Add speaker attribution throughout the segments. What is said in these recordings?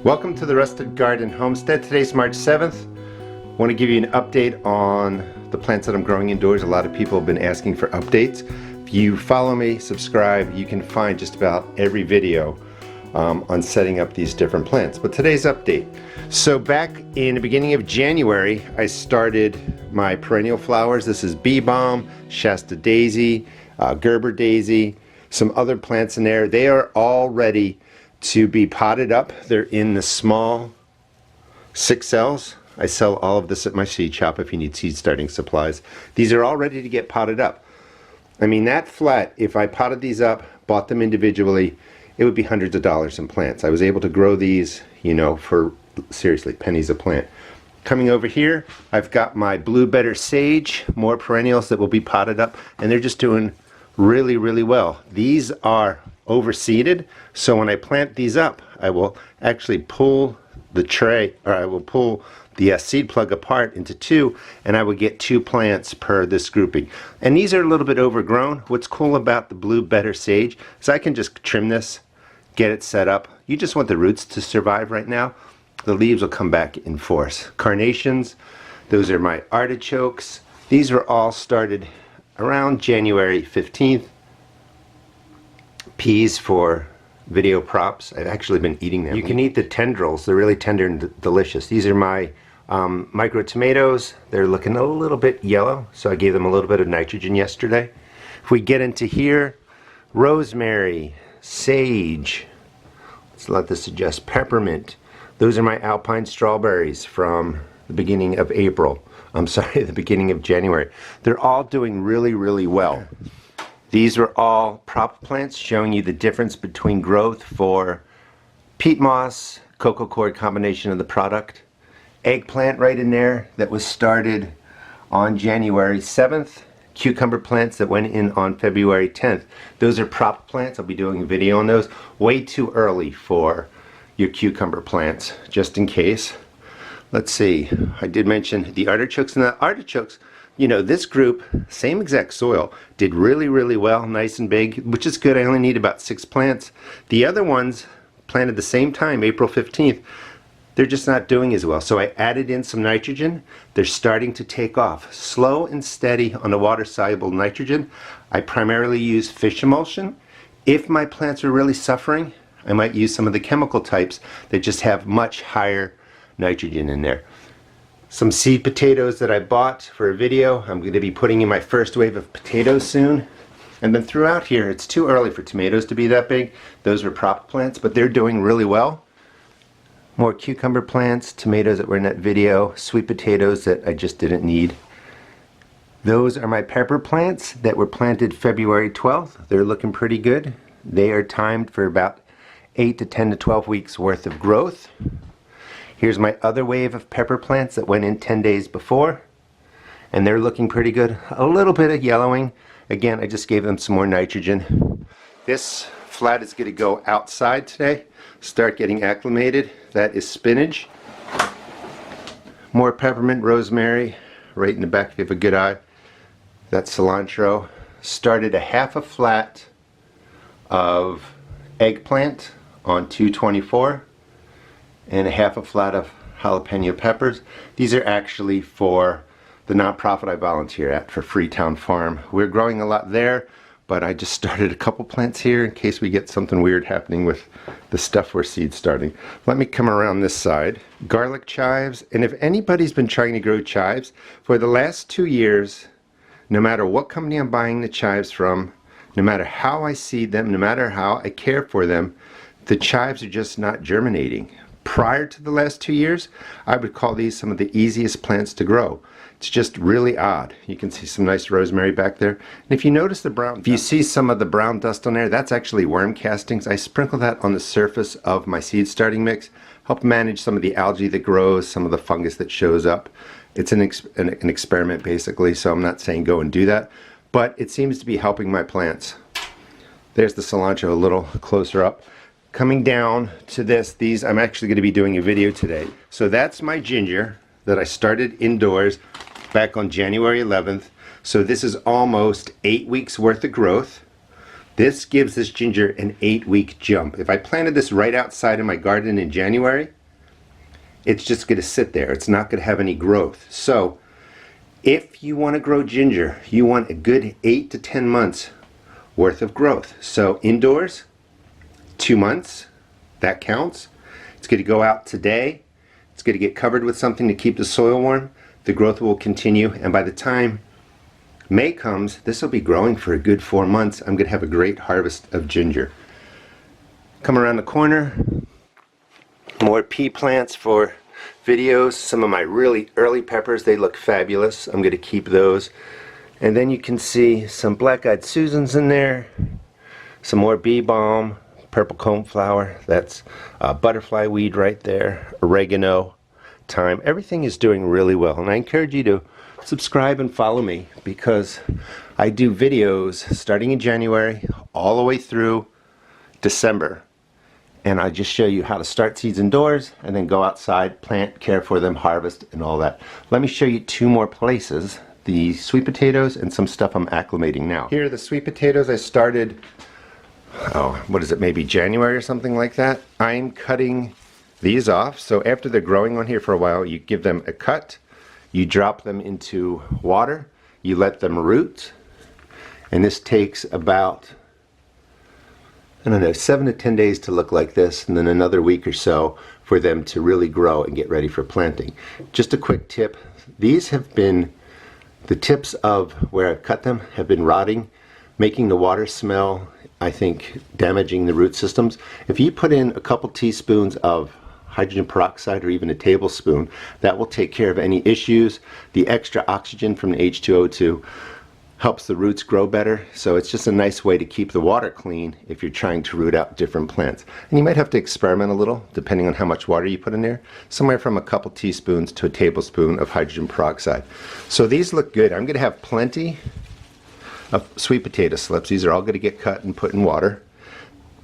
Speaker 1: Welcome to the Rusted Garden Homestead. Today's March 7th. I want to give you an update on the plants that I'm growing indoors. A lot of people have been asking for updates. If you follow me, subscribe, you can find just about every video on setting up these different plants. But today's update. So back in the beginning of January, I started my perennial flowers. This is bee balm, Shasta daisy, Gerber daisy, some other plants in there. They are all ready to be potted up. They're in the small 6Ls. I sell all of this at my seed shop if you need seed starting supplies. These are all ready to get potted up. I mean, that flat, if I potted these up, bought them individually, it would be hundreds of dollars in plants. I was able to grow these, you know, for seriously pennies a plant. Coming over here, I've got my blue better sage, more perennials that will be potted up, and they're just doing really, really well. These are overseeded, so when I plant these up, I will actually pull the tray, or I will pull the seed plug apart into two, and I will get 2 plants per this grouping. And these are a little bit overgrown. What's cool about the blue better sage is I can just trim this, get it set up. You just want the roots to survive right now. The leaves will come back in force. Carnations, those are my artichokes. These were all started around January 15th. Peas for video props. I've actually been eating them. You can eat the tendrils. They're really tender and delicious. These are my micro tomatoes. They're looking a little bit yellow, so I gave them a little bit of nitrogen yesterday. If we get into here, rosemary, sage, let's let this suggest peppermint. Those are my alpine strawberries from the beginning of April. I'm sorry, the beginning of January. They're all doing really, really well. These were all prop plants showing you the difference between growth for peat moss, cocoa cord combination of the product. Eggplant right in there that was started on January 7th. Cucumber plants that went in on February 10th. Those are prop plants. I'll be doing a video on those. Way too early for your cucumber plants, just in case. Let's see, I did mention the artichokes, and the artichokes, you know, this group, same exact soil, did really, really well, nice and big, which is good. I only need about 6 plants. The other ones planted the same time, April 15th, they're just not doing as well. So I added in some nitrogen. They're starting to take off. Slow and steady on the water-soluble nitrogen. I primarily use fish emulsion. If my plants are really suffering, I might use some of the chemical types that just have much higher nitrogen in there. Some seed potatoes that I bought for a video. I'm going to be putting in my first wave of potatoes soon. And then throughout here, it's too early for tomatoes to be that big. Those were prop plants, but they're doing really well. More cucumber plants, tomatoes that were in that video, sweet potatoes that I just didn't need. Those are my pepper plants that were planted February 12th. They're looking pretty good. They are timed for about 8 to 10 to 12 weeks worth of growth. Here's my other wave of pepper plants that went in 10 days before, and they're looking pretty good. A little bit of yellowing. Again, I just gave them some more nitrogen. This flat is going to go outside today, start getting acclimated. That is spinach. More peppermint, rosemary, right in the back if you have a good eye. That's cilantro. Started a half a flat of eggplant on 224. And a half a flat of jalapeno peppers. These are actually for the nonprofit I volunteer at for Freetown Farm. We're growing a lot there, but I just started a couple plants here in case we get something weird happening with the stuff we're seed starting. Let me come around this side. Garlic chives, and if anybody's been trying to grow chives, for the last 2 years, no matter what company I'm buying the chives from, no matter how I seed them, no matter how I care for them, the chives are just not germinating. Prior to the last 2 years, I would call these some of the easiest plants to grow. It's just really odd. You can see some nice rosemary back there. And if you notice the brown, if you see some of the brown dust on there, that's actually worm castings. I sprinkle that on the surface of my seed starting mix, help manage some of the algae that grows, some of the fungus that shows up. It's an experiment basically, so I'm not saying go and do that, but it seems to be helping my plants. There's the cilantro a little closer up. Coming down to these I'm actually going to be doing a video today. So that's my ginger that I started indoors back on January 11th. So this is almost 8 weeks worth of growth. This gives this ginger an 8-week jump. If I planted this right outside of my garden in January, it's just going to sit there. It's not going to have any growth. So if you want to grow ginger, you want a good 8 to 10 months worth of growth. So indoors, 2 months, that counts. It's going to go out today. It's going to get covered with something to keep the soil warm. The growth will continue, and by the time May comes, this will be growing for a good 4 months. I'm going to have a great harvest of ginger. Come around the corner, more pea plants for videos. Some of my really early peppers, they look fabulous. I'm going to keep those. And then you can see some black-eyed Susans in there, some more bee balm, purple coneflower, that's butterfly weed right there, oregano, thyme. Everything is doing really well, and I encourage you to subscribe and follow me because I do videos starting in January all the way through December, and I just show you how to start seeds indoors and then go outside, plant, care for them, harvest, and all that. Let me show you 2 more places, the sweet potatoes and some stuff I'm acclimating now. Here are the sweet potatoes. I started, what is it, maybe January or something like that. I'm cutting these off, so after they're growing on here for a while, you give them a cut, you drop them into water, you let them root, and this takes about, I don't know, 7 to 10 days to look like this, and then another week or so for them to really grow and get ready for planting. Just a quick tip, these have been, the tips of where I've cut them have been rotting, making the water smell, I think damaging the root systems. If you put in a couple teaspoons of hydrogen peroxide or even a tablespoon, that will take care of any issues. The extra oxygen from the H2O2 helps the roots grow better, so it's just a nice way to keep the water clean if you're trying to root out different plants. And you might have to experiment a little depending on how much water you put in there, somewhere from a couple teaspoons to a tablespoon of hydrogen peroxide. So these look good. I'm going to have plenty of sweet potato slips. These are all going to get cut and put in water.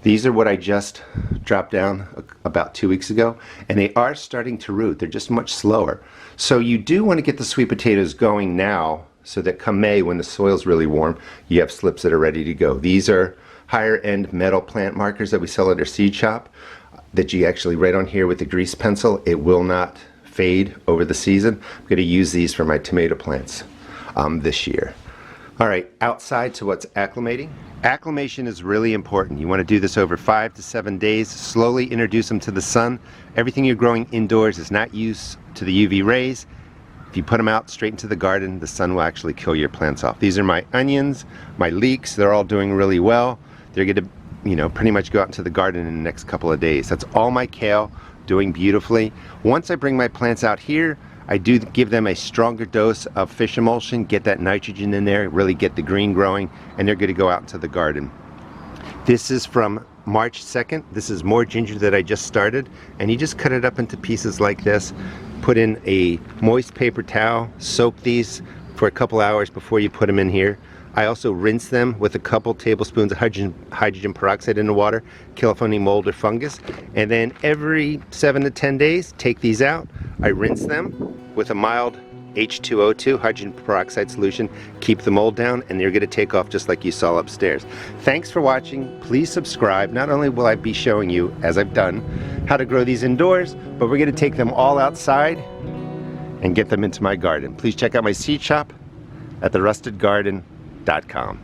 Speaker 1: These are what I just dropped down about 2 weeks ago, and they are starting to root. They're just much slower. So you do want to get the sweet potatoes going now so that come May, when the soil's really warm, you have slips that are ready to go. These are higher end metal plant markers that we sell at our seed shop that you actually write on here with the grease pencil. It will not fade over the season. I'm going to use these for my tomato plants this year. All right, outside to what's acclimating. Acclimation is really important. You want to do this over 5 to 7 days. Slowly introduce them to the sun. Everything you're growing indoors is not used to the UV rays. If you put them out straight into the garden, the sun will actually kill your plants off. These are my onions, my leeks. They're all doing really well. They're going to, pretty much go out into the garden in the next couple of days. That's all my kale, doing beautifully. Once I bring my plants out here, I do give them a stronger dose of fish emulsion, get that nitrogen in there, really get the green growing, and they're going to go out into the garden. This is from March 2nd. This is more ginger that I just started, and you just cut it up into pieces like this. Put in a moist paper towel, soak these for a couple hours before you put them in here. I also rinse them with a couple tablespoons of hydrogen peroxide in the water, kill off any mold or fungus. And then every 7 to 10 days, take these out. I rinse them with a mild H2O2, hydrogen peroxide solution, keep the mold down, and they're going to take off just like you saw upstairs. Thanks for watching. Please subscribe. Not only will I be showing you, as I've done, how to grow these indoors, but we're going to take them all outside and get them into my garden. Please check out my seed shop at therustedgarden.com.